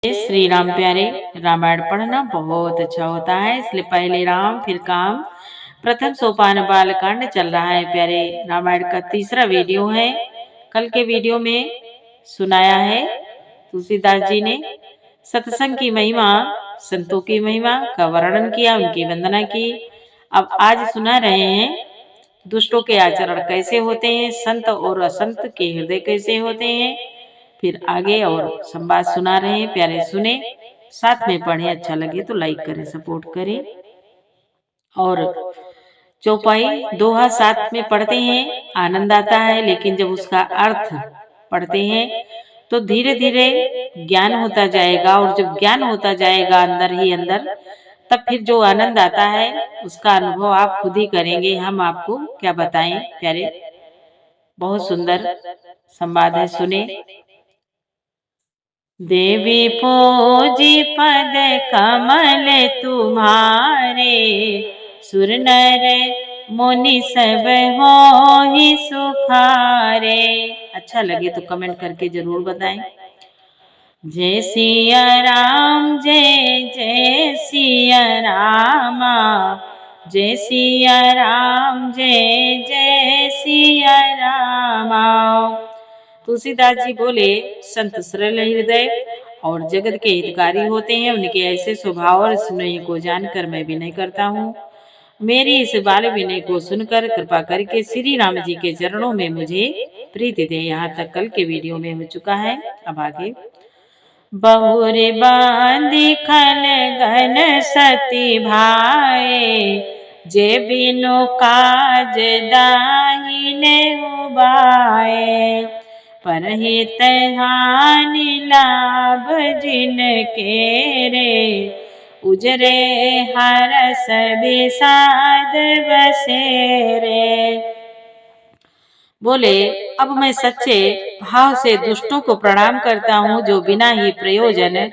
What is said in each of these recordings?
जय श्री राम प्यारे। रामायण पढ़ना बहुत अच्छा होता है, इसलिए पहले राम फिर काम। प्रथम सोपान बालकांड चल रहा है प्यारे। रामायण का तीसरा वीडियो है। कल के वीडियो में सुनाया है तुलसीदास जी ने सत्संग की महिमा, संतों की महिमा का वर्णन किया, उनकी वंदना की। अब आज सुना रहे हैं दुष्टों के आचरण कैसे होते हैं, संत और असंत के हृदय कैसे होते हैं। फिर आगे और संवाद सुना रहे हैं प्यारे, सुने साथ में पढ़े। अच्छा लगे तो लाइक करें, सपोर्ट करें। और चौपाई दोहा साथ में पढ़ते हैं, आनंद आता है, लेकिन जब उसका अर्थ पढ़ते हैं तो धीरे धीरे ज्ञान होता जाएगा। और जब ज्ञान होता जाएगा अंदर ही अंदर, तब फिर जो आनंद आता है उसका अनुभव आप खुद ही करेंगे, हम आपको क्या बताएं प्यारे। बहुत सुंदर संवाद है, सुने। देवी पूजी पद कमल तुम्हारे, सुर नर मुनि सब होहि सुखारे। अच्छा लगे तो कमेंट करके जरूर बताएं। जय सिया राम, जय जय सिया रामा, जय सिया राम, जय जय सिया रामा। तुलसीदास जी बोले, संत सरल हृदय और जगत के हितकारी होते हैं। उनके ऐसे स्वभाव और स्नेह को जानकर मैं विनय करता हूँ। मेरी इस बाल विनय को सुनकर कृपा करके श्री राम जी के चरणों में मुझे प्रीति दे। यहाँ तक कल के वीडियो में हो चुका है। अब आगे। बहुर बांधी खल घन सती भाए, जे बिनु काज दाहिने उबाए। परहित हानि लाभ जिनके रे, उजरे हरस विषाद बसेरे। बोले, अब मैं सच्चे भाव से दुष्टों को प्रणाम करता हूँ, जो बिना ही प्रयोजन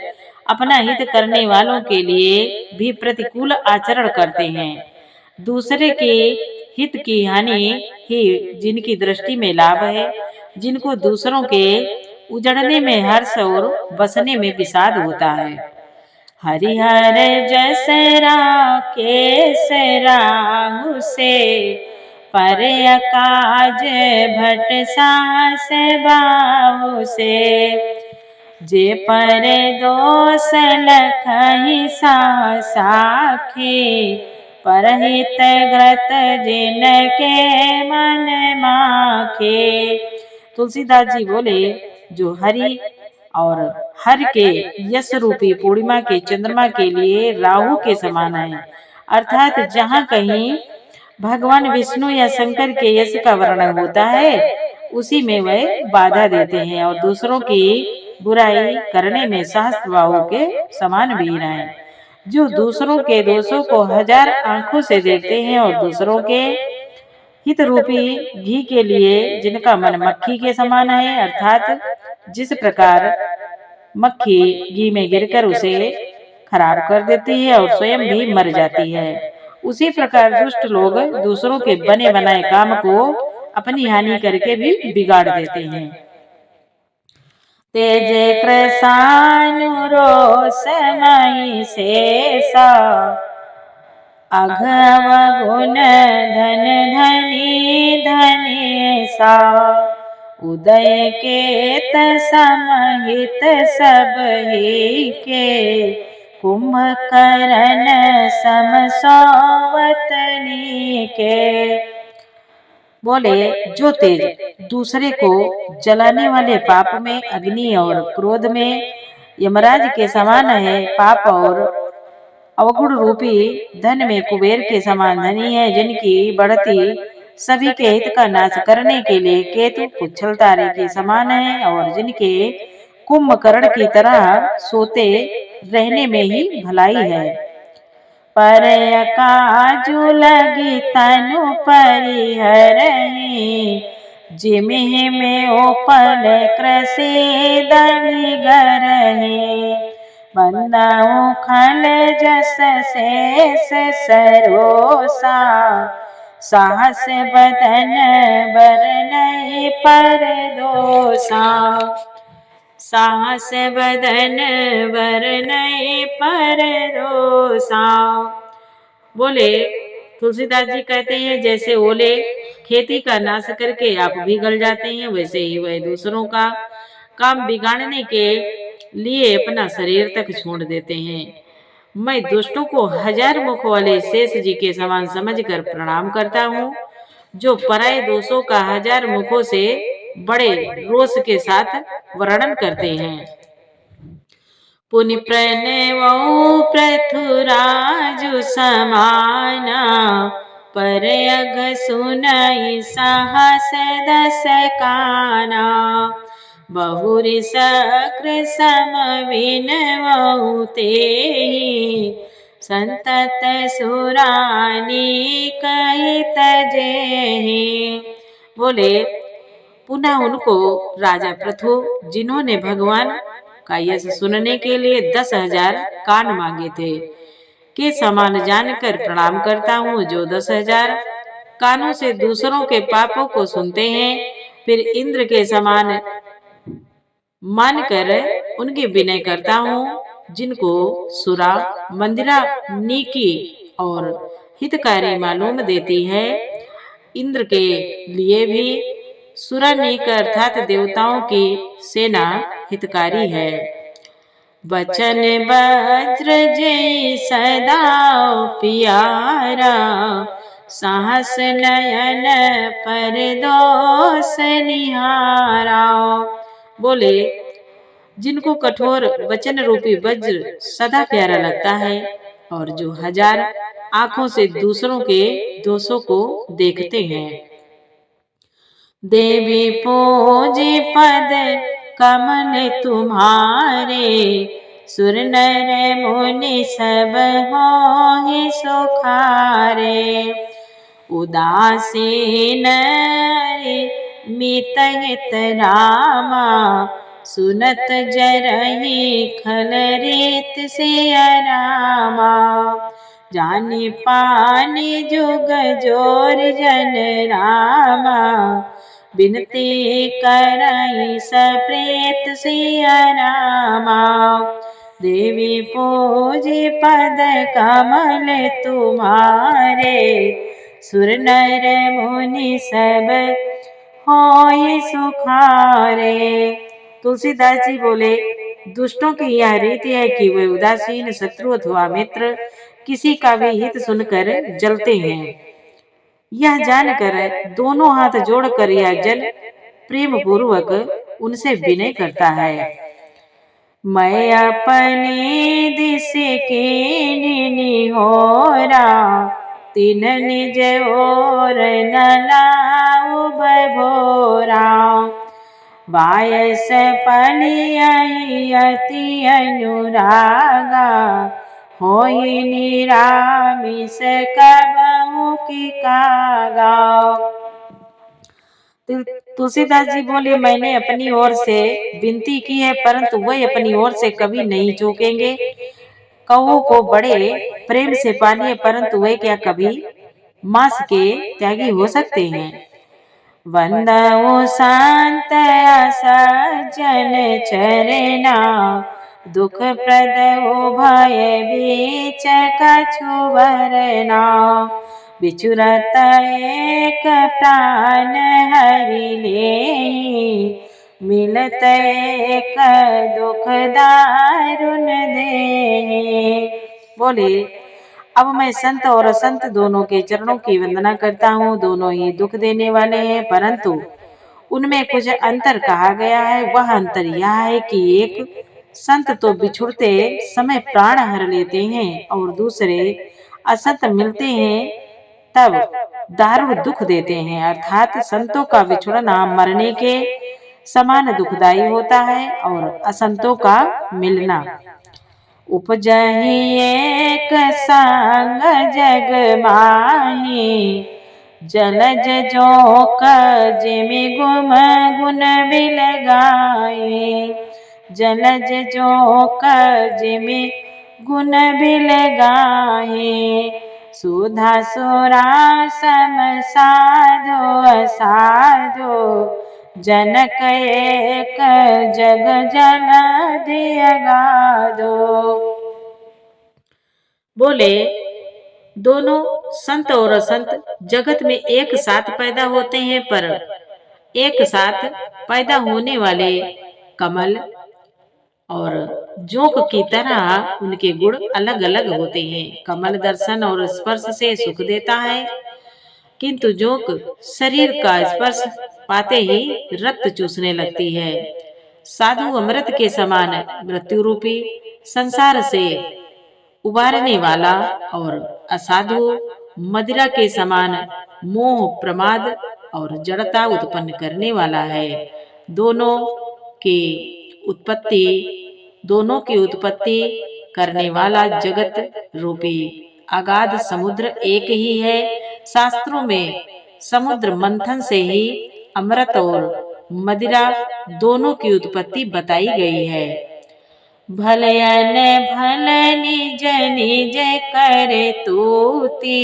अपना हित करने वालों के लिए भी प्रतिकूल आचरण करते हैं। दूसरे के हित की हानि ही जिनकी दृष्टि में लाभ है, जिनको दूसरों के उजड़ने में हर्ष और बसने में विषाद होता है। हरिहर जस राकेश राहु से, पर अकाज भट सास बाहु से। जे पर दोष लखहि साखी, परहित ग्रत जिनके मन माखे। तुलसीदास जी बोले, जो हरि और हर के यश रूपी पूर्णिमा के चंद्रमा के लिए राहु के समान है, अर्थात जहाँ कहीं भगवान विष्णु या शंकर के यश का वर्णन होता है, उसी में वह बाधा देते हैं और दूसरों की बुराई करने में सहस्त्रबाहु के समान वीर हैं। जो दूसरों के दोषों को हजार आंखों से देखते हैं और दूसरों के हित रूपी घी के लिए जिनका मन मक्खी के समान है, अर्थात जिस प्रकार मक्खी घी में गिरकर उसे खराब कर देती है और स्वयं भी मर जाती है, उसी प्रकार दुष्ट लोग दूसरों के बने बनाए काम को अपनी हानि करके भी बिगाड़ देते हैं। तेज कृषानुरोष मई शेषा, अघव गुण धन धनी धनेशा। उदय केत समहित सब ही के, कुंभकर्ण सम सौवतनी के। बोले, जो तेज दूसरे को जलाने वाले पाप में अग्नि और क्रोध में यमराज के समान है, पाप और अवगुण रूपी धन में कुबेर के समान धनी है, जिनकी बढ़ती सभी के हित का नाश करने के लिए केतु पुच्छल तारे के समान है, और जिनके कुंभकर्ण की तरह सोते रहने में ही भलाई है। पर काजू लगी तनु परिहरहि, जिमिहि में ओपल कृषि दनि गरहि। बंदाऊ खल जस शेष सरोसा, साहस बदन बर नहीं पर दोषा। साहस बदन वरनय पर रोसा। बोले तुलसीदास जी कहते हैं जैसे ओले खेती का नाश करके आप भी गल जाते हैं, वैसे ही वह दूसरों का काम बिगाड़ने के लिए अपना शरीर तक छोड़ देते हैं। मैं दुष्टों को हजार मुख वाले शेष जी के समान समझकर प्रणाम करता हूँ, जो पराये दोषों का हजार मुखों से बड़े रोष के साथ वर्णन करते हैं। पुनि प्रणव पृथुराजु समाना, पर अघ सुनई साहस दस काना। बहुरि सक्र सम विनवउ तेहि, संतत सुरानी कहि तजेहि। बोले पुनः उनको राजा पृथु, जिन्होंने भगवान का यश सुनने के लिए 10,000 कान मांगे थे, के समान जानकर प्रणाम करता हूँ, जो 10,000 कानों से दूसरों के पापों को सुनते हैं, फिर इंद्र के समान मानकर उनकी विनय करता हूँ, जिनको सुरा मंदिरा नीकी और हितकारी मालूम देती है। इंद्र के लिए भी सुरानीक अर्थात देवताओं की सेना हितकारी है। बचन वज्र जय सदा प्यारा, साहस नयन पर दोष निहारा। बोले जिनको कठोर वचन रूपी वज्र सदा प्यारा लगता है और जो हजार आंखों से दूसरों के दोषों को देखते हैं। देवी पूजी पद कमल तुम्हारे, सुर नर मुनि सब होहि सुखारे। उदासीन मित हित रामा, सुनत जरहि खल रीत सिय रामा। जानि पानि जुग जोर जन रामा, बिनती करई सप्रीत सिय रामा। देवी पूजी पद कमल तुम्हारे, सुर नर मुनि सब होय सुखारे। तुलसीदास जी बोले दुष्टों की यह रीति है कि वे उदासीन शत्रु अथवा मित्र किसी का भी हित सुनकर जलते हैं। यह जानकर दोनों हाथ जोड़कर यह जन प्रेम पूर्वक उनसे विनय करता है। मैं अपनी दिस कीनी होरा, तीन निज ओर न लाऊ भोरा। बायस पलियई अति अनुरागा, होई निरामिष कबहु की कागा। तुलसीदास जी बोले मैंने अपनी ओर से विनती की है, परंतु वह अपनी ओर से कभी नहीं चूकेंगे। कौओं को बड़े प्रेम से पालिए, परंतु वे क्या कभी मांस के त्यागी हो सकते हैं। वंदऊ शांत सज्जन चरना, दुख प्रद भय बीच कछु वरना। बिचुरत एक प्राण हरि लेहि, मिलत एक दुख दारुण देहि। बोले अब मैं संत और असंत दोनों के चरणों की वंदना करता हूँ। दोनों ही दुख देने वाले हैं, परंतु उनमें कुछ अंतर कहा गया है। वह अंतर यह है कि एक संत तो बिछुड़ते समय प्राण हर लेते हैं और दूसरे असंत मिलते हैं तब दारुण दुख देते हैं। अर्थात संतों का बिछुड़ना मरने के समान दुखदायी होता है और असंतों का मिलना उपजहि एक संग जग माही। जलज जोक जिमि गुम गुण बिलगाए, जलज जोक जिमि गुण बिलगाए। सुधा सुरा सम साधो असाधो, जनक एक जग जन दिया गादो। बोले दोनों संत और असंत जगत में एक साथ पैदा होते हैं, पर एक साथ पैदा होने वाले कमल और जोंक की तरह उनके गुण अलग अलग होते हैं। कमल दर्शन और स्पर्श से सुख देता है, किंतु जोंक शरीर का स्पर्श पाते ही रक्त चूसने लगती है। साधु अमृत के समान मृत्यु रूपी संसार से उबारने वाला और असाधु मदिरा के समान मोह प्रमाद और जड़ता उत्पन्न करने वाला है। दोनों की उत्पत्ति करने वाला जगत रूपी अगाध समुद्र एक ही है। शास्त्रों में समुद्र मंथन से ही अमृत और मदिरा दोनों की उत्पत्ति बताई गई है। भलयन भल निज निज करे तूती,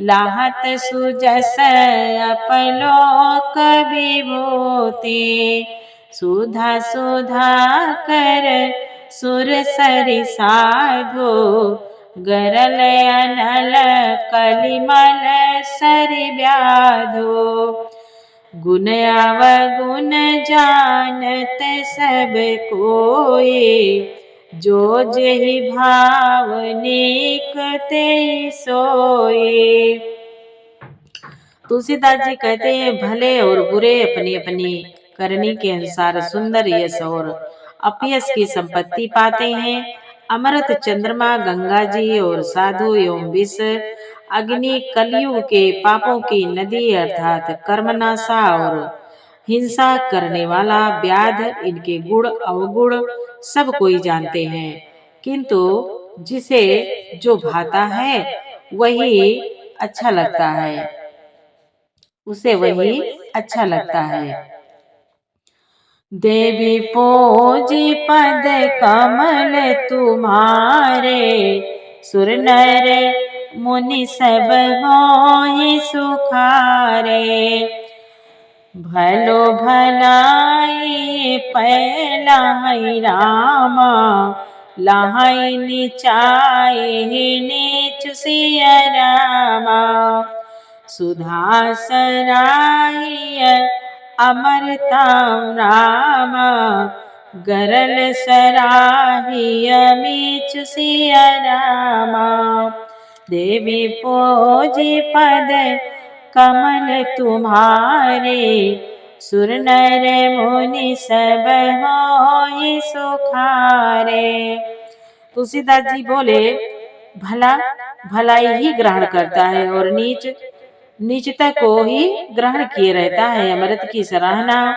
लाहत सुजस अपलोक विभूति। सुधा सुधा कर सुर सरि साधो, गरल अनल कलिमल सरि व्याधो। गुण अवगुण जानत सब कोई, जो जेहि भाव नीक तेहि सोई। तुलसीदास जी कहते हैं, भले और बुरे अपनी अपनी करनी के अनुसार सुंदर यश और अपयश की संपत्ति पाते हैं। अमृत चंद्रमा गंगा जी और साधु एवं विष अग्नि कलयुग के पापों की नदी अर्थात कर्मनाशा और हिंसा करने वाला व्याध, इनके गुण अवगुण सब कोई जानते हैं, किंतु जिसे जो भाता है वही अच्छा लगता है, उसे वही अच्छा लगता है। देवी पूजी पद कमल तुम्हारे, सुर नर मुनि सब होहि सुखारे। भलो भलाई पैलाई रामा, लाहि नीचाई नीच सिय रामा। सुधा सराय अमरताम रामा, गरल सराहिय मीच सिय रामा। देवी पूजी पद कमल तुम्हारे, सुर नर मुनि सब होहि सुखारे। तुलसीदास जी बोले, भला भलाई ही ग्रहण करता है और नीच नीचता को ही ग्रहण किए रहता है। अमृत की सराहना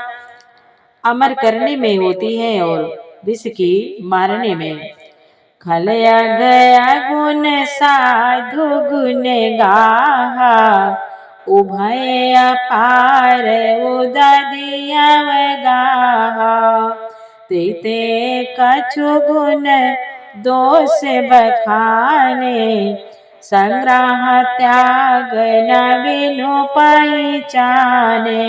अमर करने में होती है और विष की मारने में। खलया गया गुण साधु गुण गाहा, उभय अपार उदधिया गाहा। तेते कछु गुण दोष बखाने, संग्रह त्याग न बिनु पहिचाने।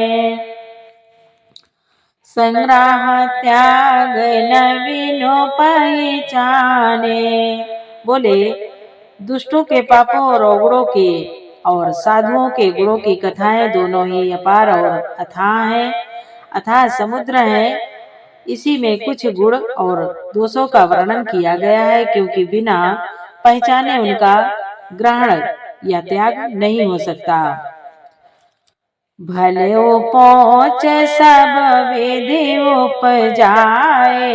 संग्रह त्याग न बिनु पहिचाने। बोले दुष्टों के पापों और अवगुणों की और साधुओं के गुणों की कथाएं दोनों ही अपार और अथाह है, अथाह समुद्र है। इसी में कुछ गुण और दोषों का वर्णन किया गया है, क्योंकि बिना पहचाने उनका ग्रहण या त्याग नहीं हो सकता। भले पहुँच सब विधि उपजाए,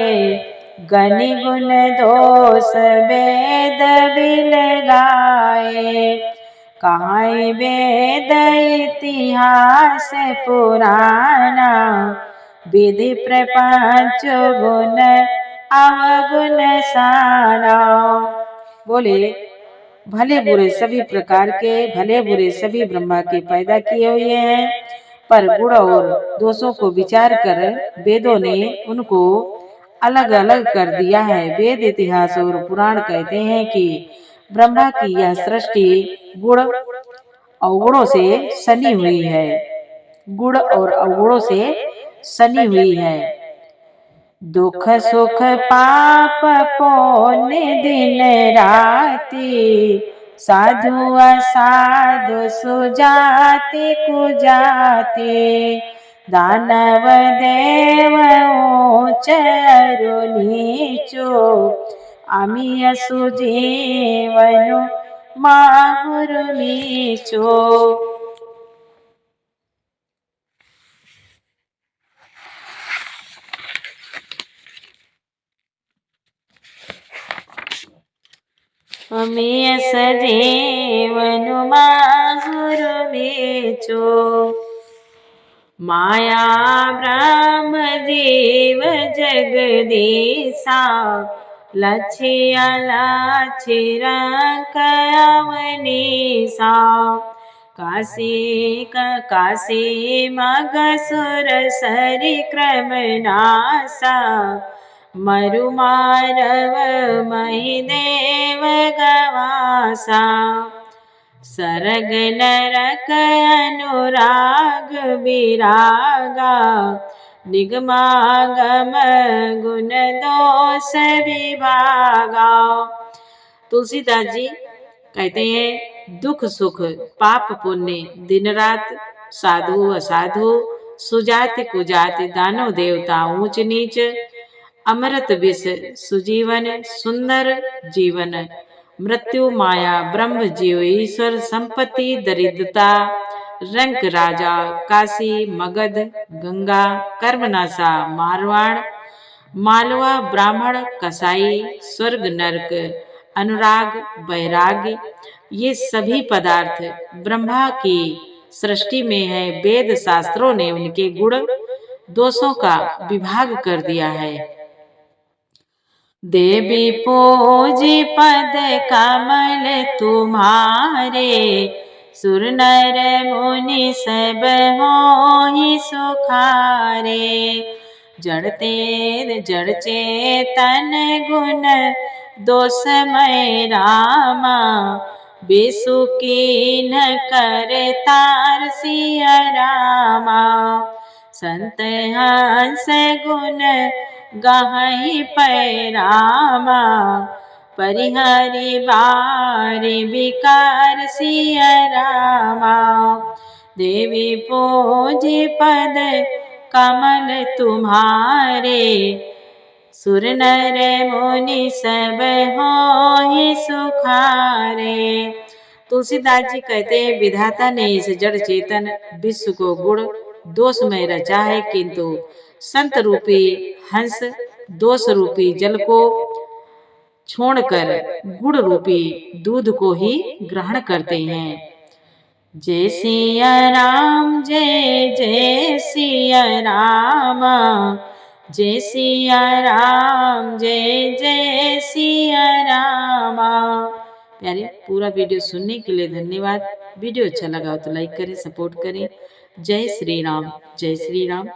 गनि गुण दोष वेद बिल गाए। कहाई वेद इतिहास पुराना, विधि प्रपंच गुण अवगुण सारा। बोले भले बुरे सभी प्रकार के, भले बुरे सभी ब्रह्मा के पैदा किए हुए हैं, पर गुण और दोषों को विचार कर वेदों ने उनको अलग अलग कर दिया है। वेद इतिहास और पुराण कहते हैं कि ब्रह्मा की यह सृष्टि गुण अवगुणों से सनी हुई है। गुण और अवगुणों से सनी हुई है। दुख सुख पाप पुण्य दिन राति, साधु असाधु सुजाति कुजाति, दानव देव ऊंच अरु नीचो, आमी सुजीवनु माहुरु मीचो। अमी सजीवनु माहुरु मीचो। माया ब्रह्म जीव जगदीशा, लछिया लछिरा कवनीसा, काशी मग सुर सरि क्रम नासा, मरु मारव मही देव गवासा, सरग नरक अनुराग विरागा, निगमागम गुण दोष विभागा। तुलसीदास जी कहते हैं दुख सुख पाप पुण्य दिन रात, साधु असाधु सुजाति कुजाति, दानव देवता ऊंच नीच, अमृत विष सुजीवन सुंदर जीवन, मृत्यु माया ब्रह्म जीव ईश्वर, संपत्ति दरिद्रता रंक राजा, काशी मगध गंगा, कर्मनाशा मारवाड़ मालवा, ब्राह्मण कसाई, स्वर्ग नरक, अनुराग वैराग्य, ये सभी पदार्थ ब्रह्मा की सृष्टि में है। वेद शास्त्रों ने उनके गुण दोषों का विभाग कर दिया है। देवी पूजी पद कमल तुम्हारे, सुर नर मुनि सब होहि सुखारे, जड़ते जड़ चेतन गुण दोषमय रामा, बेसुकीन कर तार सिया रामा, संत हंस गुण गहई पैरामा, परिहरि बारी विकार सिया रामा, देवी पूजी पद कमल तुम्हारे, सुर नर मुनि सब होहि सुखारे। तुलसीदास जी कहते हैं विधाता ने इस जड़ चेतन विश्व को गुण दोष में रचा है, किंतु संत रूपी हंस दोष रूपी जल को छोड़कर गुण रूपी दूध को ही ग्रहण करते हैं। जय सिया राम जय जय सिया राम, जय सिया राम जय जय सिया राम। प्यारे पूरा वीडियो सुनने के लिए धन्यवाद। वीडियो अच्छा लगा हो तो लाइक करें, सपोर्ट करें। जय श्री राम, जय श्री राम।